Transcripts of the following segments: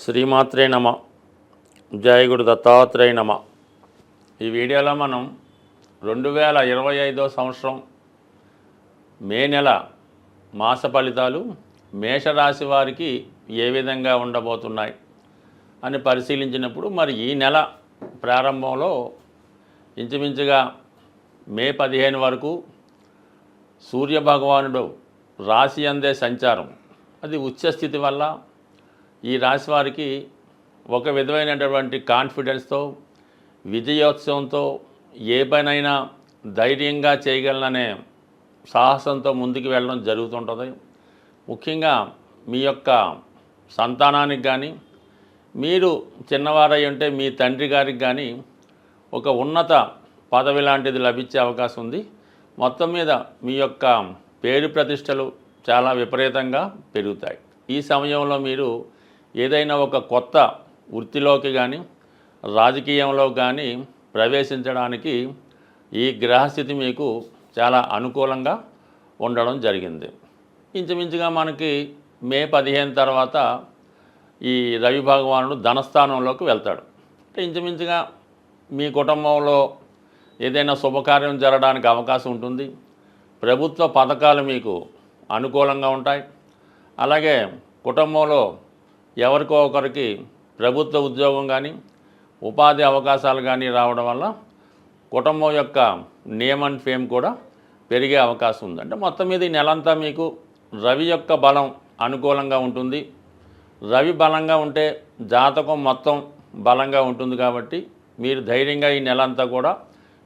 శ్రీమాత్రే నమ. జయ గురు దత్తాత్రేయ నమ. ఈ వీడియోలో మనం 2025 సంవత్సరం మే నెల మాస ఫలితాలు మేషరాశి వారికి ఏ విధంగా ఉండబోతున్నాయి అని పరిశీలించినప్పుడు మరి ఈ నెల ప్రారంభంలో ఇంచుమించుగా మే 15 వరకు సూర్యభగవానుడు రాశి అందే సంచారం అది ఉచ్చస్థితి వల్ల ఈ రాశి వారికి ఒక విధమైనటువంటి కాన్ఫిడెన్స్తో విజయోత్సవంతో ఏ పనైనా ధైర్యంగా చేయగలననే సాహసంతో ముందుకు వెళ్ళడం జరుగుతుంటుంది. ముఖ్యంగా మీ యొక్క సంతానానికి కానీ మీరు చిన్నవారై ఉంటే మీ తండ్రి గారికి కానీ ఒక ఉన్నత పదవి లాంటిది లభించే అవకాశం ఉంది. మొత్తం మీద మీ యొక్క పేరు ప్రతిష్టలు చాలా విపరీతంగా పెరుగుతాయి. ఈ సమయంలో మీరు ఏదైనా ఒక కొత్త వృత్తిలోకి కానీ రాజకీయంలో కానీ ప్రవేశించడానికి ఈ గ్రహస్థితి మీకు చాలా అనుకూలంగా ఉండడం జరిగింది. ఇంచుమించుగా మనకి మే 15 తర్వాత ఈ రవి భగవానుడు ధనస్థానంలోకి వెళ్తాడు. అంటే ఇంచుమించుగా మీ కుటుంబంలో ఏదైనా శుభకార్యం జరగడానికి అవకాశం ఉంటుంది. ప్రభుత్వ పథకాలు మీకు అనుకూలంగా ఉంటాయి. అలాగే కుటుంబంలో ఎవరికో ఒకరికి ప్రభుత్వ ఉద్యోగం కానీ ఉపాధి అవకాశాలు కానీ రావడం వల్ల కుటుంబం యొక్క నేమ్ అండ్ ఫేమ్ కూడా పెరిగే అవకాశం ఉంది. అంటే మొత్తం మీద ఈ నెలంతా మీకు రవి యొక్క బలం అనుకూలంగా ఉంటుంది. రవి బలంగా ఉంటే జాతకం మొత్తం బలంగా ఉంటుంది కాబట్టి మీరు ధైర్యంగా ఈ నెలంతా కూడా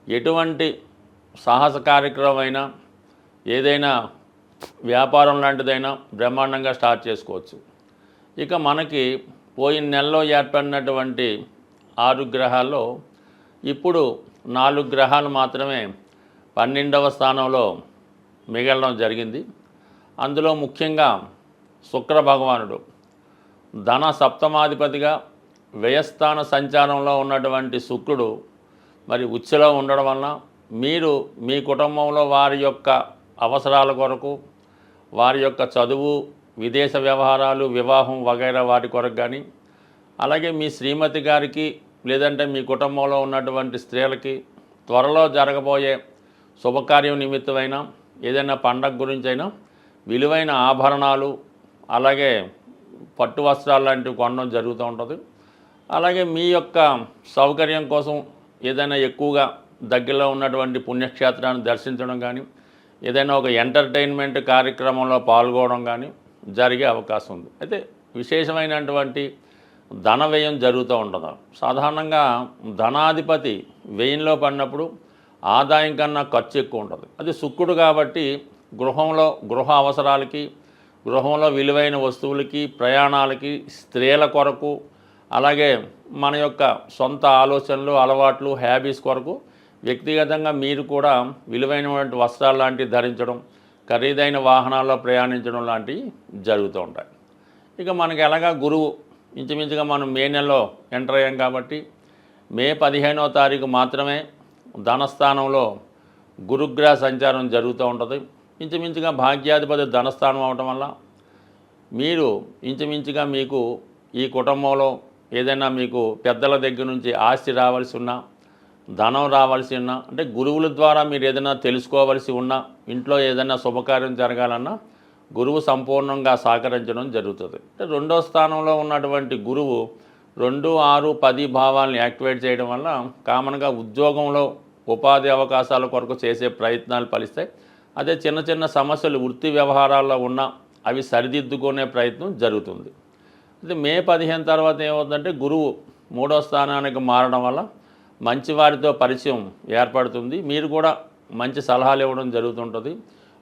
ఎటువంటి సాహస కార్యక్రమం అయినా ఏదైనా వ్యాపారం లాంటిదైనా బ్రహ్మాండంగా స్టార్ట్ చేసుకోవచ్చు. ఇక మనకి పోయిన నెలలో ఏర్పడినటువంటి 6 గ్రహాల్లో ఇప్పుడు 4 గ్రహాలు మాత్రమే 12వ స్థానంలో మిగలడం జరిగింది. అందులో ముఖ్యంగా శుక్ర భగవానుడు ధన సప్తమాధిపతిగా వ్యయస్థాన సంచారంలో ఉన్నటువంటి శుక్రుడు మరి ఉచ్చులో ఉండడం వలన మీరు మీ కుటుంబంలో వారి యొక్క అవసరాల కొరకు వారి యొక్క చదువు విదేశ వ్యవహారాలు వివాహం వగైరా వాటి కొరకు కానీ అలాగే మీ శ్రీమతి గారికి లేదంటే మీ కుటుంబంలో ఉన్నటువంటి స్త్రీలకి త్వరలో జరగబోయే శుభకార్యం నిమిత్తమైనా ఏదైనా పండగ గురించైనా విలువైన ఆభరణాలు అలాగే పట్టు వస్త్రాలు లాంటివి కొనడం జరుగుతూ ఉంటుంది. అలాగే మీ యొక్క సౌకర్యం కోసం ఏదైనా ఎక్కువగా దగ్గరలో ఉన్నటువంటి పుణ్యక్షేత్రాన్ని దర్శించడం కానీ ఏదైనా ఒక ఎంటర్టైన్మెంట్ కార్యక్రమంలో పాల్గొనడం కానీ జరిగే అవకాశం ఉంది. అయితే విశేషమైనటువంటి ధన వ్యయం జరుగుతూ ఉంటుంది. సాధారణంగా ధనాధిపతి వ్యయంలో పడినప్పుడు ఆదాయం కన్నా ఖర్చు ఎక్కువ ఉంటుంది. అది శుక్రుడు కాబట్టి గృహ అవసరాలకి గృహంలో విలువైన వస్తువులకి ప్రయాణాలకి స్త్రీల కొరకు అలాగే మన యొక్క సొంత ఆలోచనలు అలవాట్లు హ్యాబీస్ కొరకు వ్యక్తిగతంగా మీరు కూడా విలువైనటువంటి వస్త్రాలు లాంటివి ధరించడం ఖరీదైన వాహనాల్లో ప్రయాణించడం లాంటివి జరుగుతూ ఉంటాయి. ఇక మనకి ఎలాగా గురువు ఇంచుమించుగా మనం మే నెలలో ఎంటర్ అయ్యాం కాబట్టి మే 15వ తారీఖు మాత్రమే ధనస్థానంలో గురుగ్రహ సంచారం జరుగుతూ ఉంటుంది. ఇంచుమించుగా భాగ్యాధిపతి ధనస్థానం అవటం వల్ల మీరు ఇంచుమించుగా మీకు ఈ కుటుంబంలో ఏదైనా మీకు పెద్దల దగ్గర నుంచి ఆస్తి రావాల్సి ఉన్నా ధనం రావాల్సి ఉన్నా అంటే గురువుల ద్వారా మీరు ఏదైనా తెలుసుకోవాల్సి ఉన్నా ఇంట్లో ఏదైనా శుభకార్యం జరగాలన్నా గురువు సంపూర్ణంగా సహకరించడం జరుగుతుంది. అంటే 2వ స్థానంలో ఉన్నటువంటి గురువు 2, 6, 10 భావాలను యాక్టివేట్ చేయడం వల్ల కామన్గా ఉద్యోగంలో ఉపాధి అవకాశాల కొరకు చేసే ప్రయత్నాలు ఫలిస్తాయి. అదే చిన్న చిన్న సమస్యలు వృత్తి వ్యవహారాల్లో ఉన్నా అవి సరిదిద్దుకునే ప్రయత్నం జరుగుతుంది. అయితే మే 15 తర్వాత ఏమవుతుందంటే గురువు 3వ స్థానానికి మారడం వల్ల మంచి వారితో పరిచయం ఏర్పడుతుంది. మీరు కూడా మంచి సలహాలు ఇవ్వడం జరుగుతుంటుంది.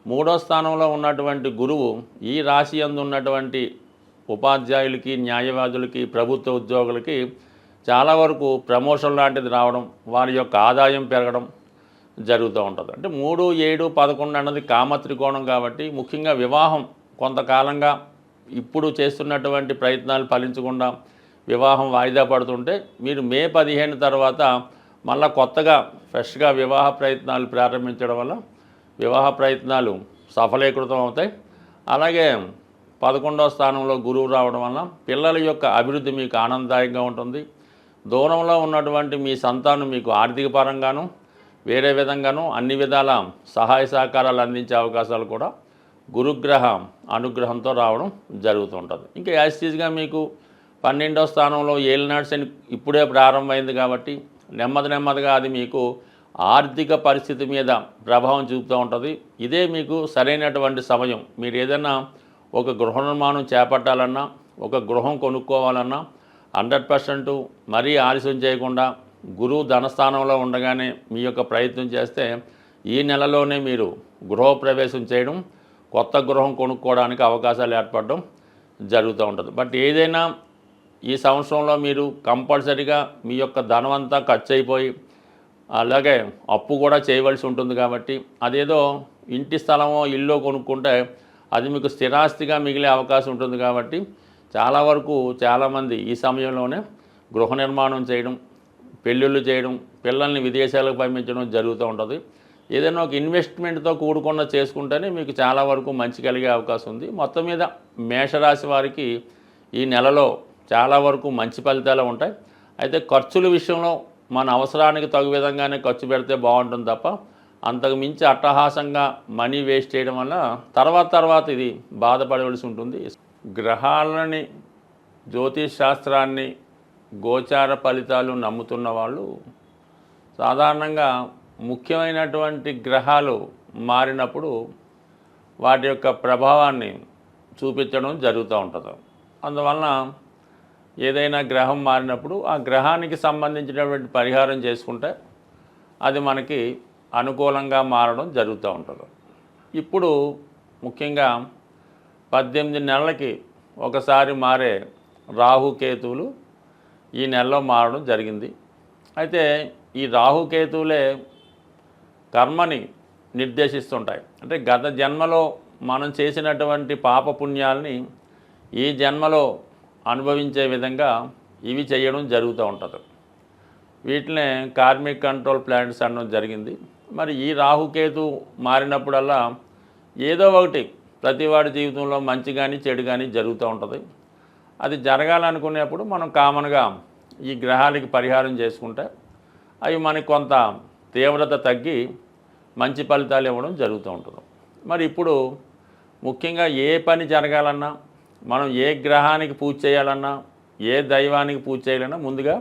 3వ స్థానంలో ఉన్నటువంటి గురువు ఈ రాశి యందు ఉన్నటువంటి ఉపాధ్యాయులకి న్యాయవాదులకి ప్రభుత్వ ఉద్యోగులకి చాలా వరకు ప్రమోషన్ లాంటిది రావడం వారి యొక్క ఆదాయం పెరగడం జరుగుతూ ఉంటుంది. అంటే 3, 7, 11 అన్నది కామత్రికోణం కాబట్టి ముఖ్యంగా వివాహం కొంతకాలంగా ఇప్పుడు చేస్తున్నటువంటి ప్రయత్నాలు ఫలించకుండా వివాహం వాయిదా పడుతుంటే మీరు మే 15 తర్వాత మళ్ళా కొత్తగా ఫ్రెష్గా వివాహ ప్రయత్నాలు ప్రారంభించడం వల్ల వివాహ ప్రయత్నాలు సఫలీకృతం అవుతాయి. అలాగే 11వ స్థానంలో గురువు రావడం వలన పిల్లల యొక్క అభివృద్ధి మీకు ఆనందదాయకంగా ఉంటుంది. దూరంలో ఉన్నటువంటి మీ సంతానం మీకు ఆర్థిక పరంగాను వేరే విధంగాను అన్ని విధాల సహాయ సహకారాలు అందించే అవకాశాలు కూడా గురుగ్రహ అనుగ్రహంతో రావడం జరుగుతుంటుంది. ఇంకా యాజిటీస్గా మీకు 12వ స్థానంలో ఏలినాడు శని ఇప్పుడే ప్రారంభమైంది కాబట్టి నెమ్మదిగా అది మీకు ఆర్థిక పరిస్థితి మీద ప్రభావం చూపుతూ ఉంటుంది. ఇదే మీకు సరైనటువంటి సమయం. మీరు ఏదైనా ఒక గృహ నిర్మాణం చేపట్టాలన్నా, ఒక గృహం కొనుక్కోవాలన్నా 100% మరీ ఆలస్యం చేయకుండా గురువు ధనస్థానంలో ఉండగానే మీ యొక్క ప్రయత్నం చేస్తే ఈ నెలలోనే మీరు గృహప్రవేశం చేయడం, కొత్త గృహం కొనుక్కోవడానికి అవకాశాలు ఏర్పడడం జరుగుతూ ఉంటుంది. బట్ ఏదైనా ఈ సంవత్సరంలో మీరు కంపల్సరీగా మీ యొక్క ధనం అంతా ఖర్చు అయిపోయి అలాగే అప్పు కూడా చేయవలసి ఉంటుంది. కాబట్టి అదేదో ఇంటి స్థలమో ఇల్లు కొనుక్కుంటే అది మీకు స్థిరాస్తిగా మిగిలే అవకాశం ఉంటుంది. కాబట్టి చాలా వరకు చాలామంది ఈ సమయంలోనే గృహ నిర్మాణం చేయడం, పెళ్ళిళ్ళు చేయడం, పిల్లల్ని విదేశాలకు పంపించడం జరుగుతూ ఉంటుంది. ఏదైనా ఒక ఇన్వెస్ట్మెంట్తో కూడుకున్న చేసుకుంటేనే మీకు చాలా వరకు మంచి కలిగే అవకాశం ఉంది. మొత్తం మీద మేషరాశి వారికి ఈ నెలలో చాలా వరకు మంచి ఫలితాలు ఉంటాయి. అయితే ఖర్చుల విషయంలో మన అవసరానికి తగు విధంగానే ఖర్చు పెడితే బాగుంటుంది తప్ప అంతకు మించి అట్టహాసంగా మనీ వేస్ట్ చేయడం వల్ల తర్వాత ఇది బాధపడవలసి ఉంటుంది. గ్రహాలని, జ్యోతిష్ శాస్త్రాన్ని, గోచార ఫలితాలు నమ్ముతున్న వాళ్ళు సాధారణంగా ముఖ్యమైనటువంటి గ్రహాలు మారినప్పుడు వాటి యొక్క ప్రభావాన్ని చూపించడం జరుగుతూ ఉంటుంది. అందువలన ఏదైనా గ్రహం మారినప్పుడు ఆ గ్రహానికి సంబంధించినటువంటి పరిహారం చేసుకుంటే అది మనకి అనుకూలంగా మారడం జరుగుతూ ఉంటుంది. ఇప్పుడు ముఖ్యంగా 18 నెలలకి ఒకసారి మారే రాహుకేతువులు ఈ నెలలో మారడం జరిగింది. అయితే ఈ రాహుకేతువులే కర్మని నిర్దేశిస్తుంటాయి. అంటే గత జన్మలో మనం చేసినటువంటి పాపపుణ్యాలని ఈ జన్మలో అనుభవించే విధంగా ఇవి చేయడం జరుగుతూ ఉంటుంది. వీటినే కార్మిక్ కంట్రోల్ ప్లానెట్స్ అనడం జరిగింది. మరి ఈ రాహుకేతు మారినప్పుడల్లా ఏదో ఒకటి ప్రతివాడి జీవితంలో మంచి కానీ చెడు కానీ జరుగుతూ ఉంటుంది. అది జరగాలనుకునేప్పుడు మనం కామన్గా ఈ గ్రహాలకి పరిహారం చేసుకుంటే అవి మనకి కొంత తీవ్రత తగ్గి మంచి ఫలితాలు ఇవ్వడం జరుగుతూ ఉంటుంది. మరి ఇప్పుడు ముఖ్యంగా ఏ పని జరగాలన్నా, మనం ఏ గ్రహానికి పూజ చేయాలన్నా, ఏ దైవానికి పూజ చేయాలన్నా ముందుగా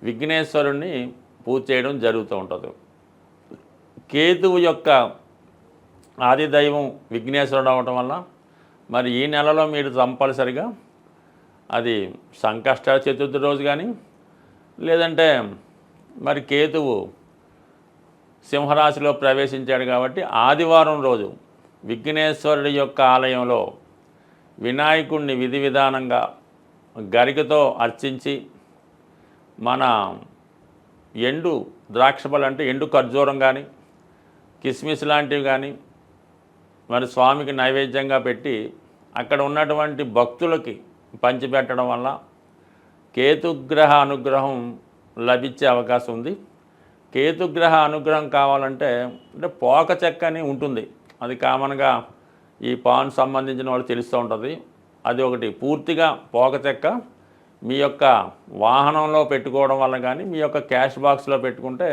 విఘ్నేశ్వరుణ్ణి పూజ చేయడం జరుగుతూ ఉంటుంది. కేతువు యొక్క ఆది దైవం విఘ్నేశ్వరుడు అవటం వల్ల మరి ఈ నెలలో మీరు కంపల్సరిగా అది సంకష్ట చతుర్థి రోజు కానీ లేదంటే మరి కేతువు సింహరాశిలో ప్రవేశించాడు కాబట్టి ఆదివారం రోజు విఘ్నేశ్వరుడి యొక్క ఆలయంలో వినాయకుడిని విధి విధానంగా గరికతో అర్చించి మన ఎండు ద్రాక్షపళ్ళు అంటే ఎండు ఖర్జూరం కానీ కిస్మిస్ లాంటివి కానీ మరి స్వామికి నైవేద్యంగా పెట్టి అక్కడ ఉన్నటువంటి భక్తులకి పంచిపెట్టడం వల్ల కేతుగ్రహ అనుగ్రహం లభించే అవకాశం ఉంది. కేతుగ్రహ అనుగ్రహం కావాలంటే అంటే పోక చెక్క అని ఉంటుంది, అది కామన్గా ఈ పాన్ సంబంధించిన వాళ్ళు తెలుస్తూ ఉంటుంది. అది ఒకటి పూర్తిగా పోక చెక్క మీ యొక్క వాహనంలో పెట్టుకోవడం వల్ల కానీ మీ యొక్క క్యాష్ బాక్స్లో పెట్టుకుంటే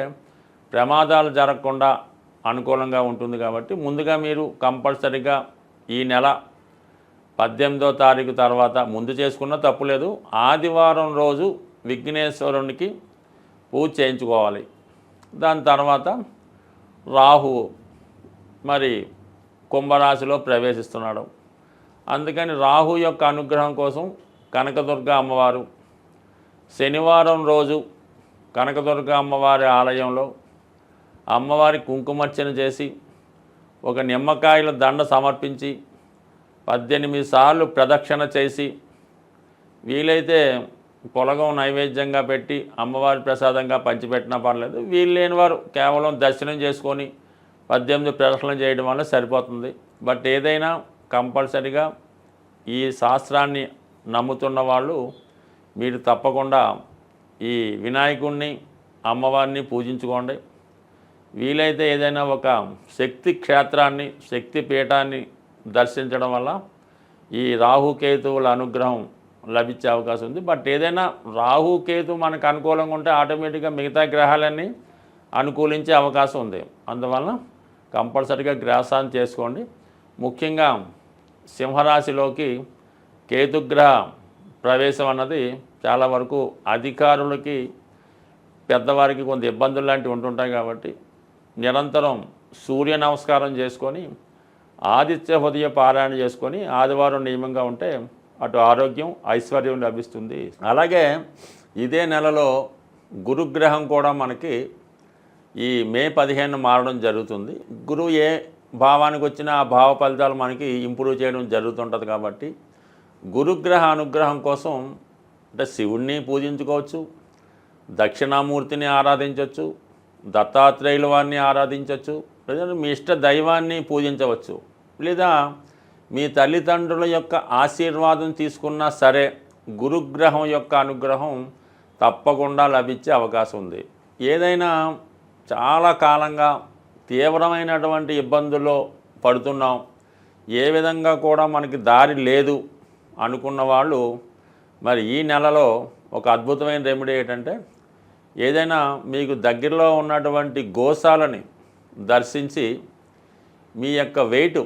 ప్రమాదాలు జరగకుండా అనుకూలంగా ఉంటుంది. కాబట్టి ముందుగా మీరు కంపల్సరీగా ఈ నెల 18వ తారీఖు తర్వాత ముందు చేసుకున్న తప్పులేదు, ఆదివారం రోజు విఘ్నేశ్వరునికి పూజ చేయించుకోవాలి. దాని తర్వాత రాహువు మరి కుంభరాశిలో ప్రవేశిస్తున్నాడు. అందుకని రాహు యొక్క అనుగ్రహం కోసం కనకదుర్గ అమ్మవారు శనివారం రోజు కనకదుర్గ అమ్మవారి ఆలయంలో అమ్మవారి కుంకుమర్చన చేసి ఒక నిమ్మకాయల దండ సమర్పించి 18 సార్లు ప్రదక్షిణ చేసి వీలైతే పొలగం నైవేద్యంగా పెట్టి అమ్మవారి ప్రసాదంగా పంచిపెట్టినా పర్లేదు. వీలు లేని వారు కేవలం దర్శనం చేసుకొని 18 ప్రదక్షిణలు చేయడం వల్ల సరిపోతుంది. బట్ ఏదైనా కంపల్సరీగా ఈ శాస్త్రాన్ని నమ్ముతున్న వాళ్ళు మీరు తప్పకుండా ఈ వినాయకుడిని అమ్మవారిని పూజించుకోండి. వీలైతే ఏదైనా ఒక శక్తి క్షేత్రాన్ని, శక్తి పీఠాన్ని దర్శించడం వల్ల ఈ రాహుకేతువుల అనుగ్రహం లభించే అవకాశం ఉంది. బట్ ఏదైనా రాహుకేతు మనకు అనుకూలంగా ఉంటే ఆటోమేటిక్గా మిగతా గ్రహాలన్నీ అనుకూలించే అవకాశం ఉంది. అందువలన కంపల్సరీగా గ్రాసాన్ని చేసుకోండి. ముఖ్యంగా సింహరాశిలోకి కేతుగ్రహ ప్రవేశం అన్నది చాలా వరకు అధికారులకి పెద్దవారికి కొంత ఇబ్బందులు లాంటివి ఉంటుంటాయి. కాబట్టి నిరంతరం సూర్య నమస్కారం చేసుకొని ఆదిత్య హృదయ పారాయణ చేసుకొని ఆదివారం నియమంగా ఉంటే అటు ఆరోగ్యం ఐశ్వర్యం లభిస్తుంది. అలాగే ఇదే నెలలో గురుగ్రహం కూడా మనకి ఈ మే 15 మారడం జరుగుతుంది. గురువు ఏ భావానికి వచ్చినా ఆ భావ ఫలితాలు మనకి ఇంప్రూవ్ చేయడం జరుగుతుంటుంది. కాబట్టి గురుగ్రహ అనుగ్రహం కోసం అంటే శివుణ్ణి పూజించుకోవచ్చు, దక్షిణామూర్తిని ఆరాధించవచ్చు, దత్తాత్రేయుల వారిని ఆరాధించవచ్చు, లేదా మీ ఇష్ట దైవాన్ని పూజించవచ్చు, లేదా మీ తల్లిదండ్రుల యొక్క ఆశీర్వాదం తీసుకున్నా సరే గురుగ్రహం యొక్క అనుగ్రహం తప్పకుండా లభించే అవకాశం ఉంది. ఏదైనా చాలా కాలంగా తీవ్రమైనటువంటి ఇబ్బందుల్లో పడుతున్నాం, ఏ విధంగా కూడా మనకి దారి లేదు అనుకున్న వాళ్ళు మరి ఈ నెలలో ఒక అద్భుతమైన రెమెడీ ఏంటంటే ఏదైనా మీకు దగ్గరలో ఉన్నటువంటి గోశాలని దర్శించి మీ యొక్క వెయిట్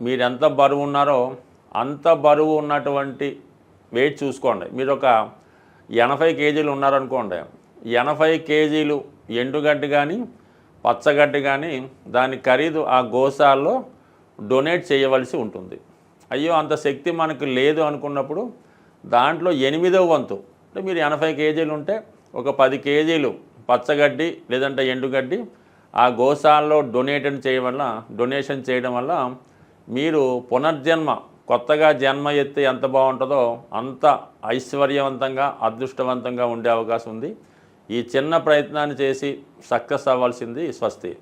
మీరెంత బరువు ఉన్నారో అంత బరువు ఉన్నటువంటి వెయిట్ చూసుకోండి. మీరు ఒక 80 కేజీలు ఉన్నారనుకోండి, 80 కేజీలు ఎండుగడ్డి కానీ పచ్చగడ్డి కానీ దాని ఖరీదు ఆ గోశాలలో డొనేట్ చేయవలసి ఉంటుంది. అయ్యో అంత శక్తి మనకు లేదు అనుకున్నప్పుడు దాంట్లో 8వ వంతు అంటే మీరు 80 కేజీలు ఉంటే ఒక 10 కేజీలు పచ్చగడ్డి లేదంటే ఎండుగడ్డి ఆ గోశాలలో డొనేషన్ చేయడం వల్ల మీరు పునర్జన్మ కొత్తగా జన్మ ఎత్తి ఎంత బాగుంటుందో అంత ఐశ్వర్యవంతంగా అదృష్టవంతంగా ఉండే అవకాశం ఉంది. ఈ చిన్న ప్రయత్నాన్ని చేసి సక్సెస్ అవ్వాల్సింది. స్వస్తి.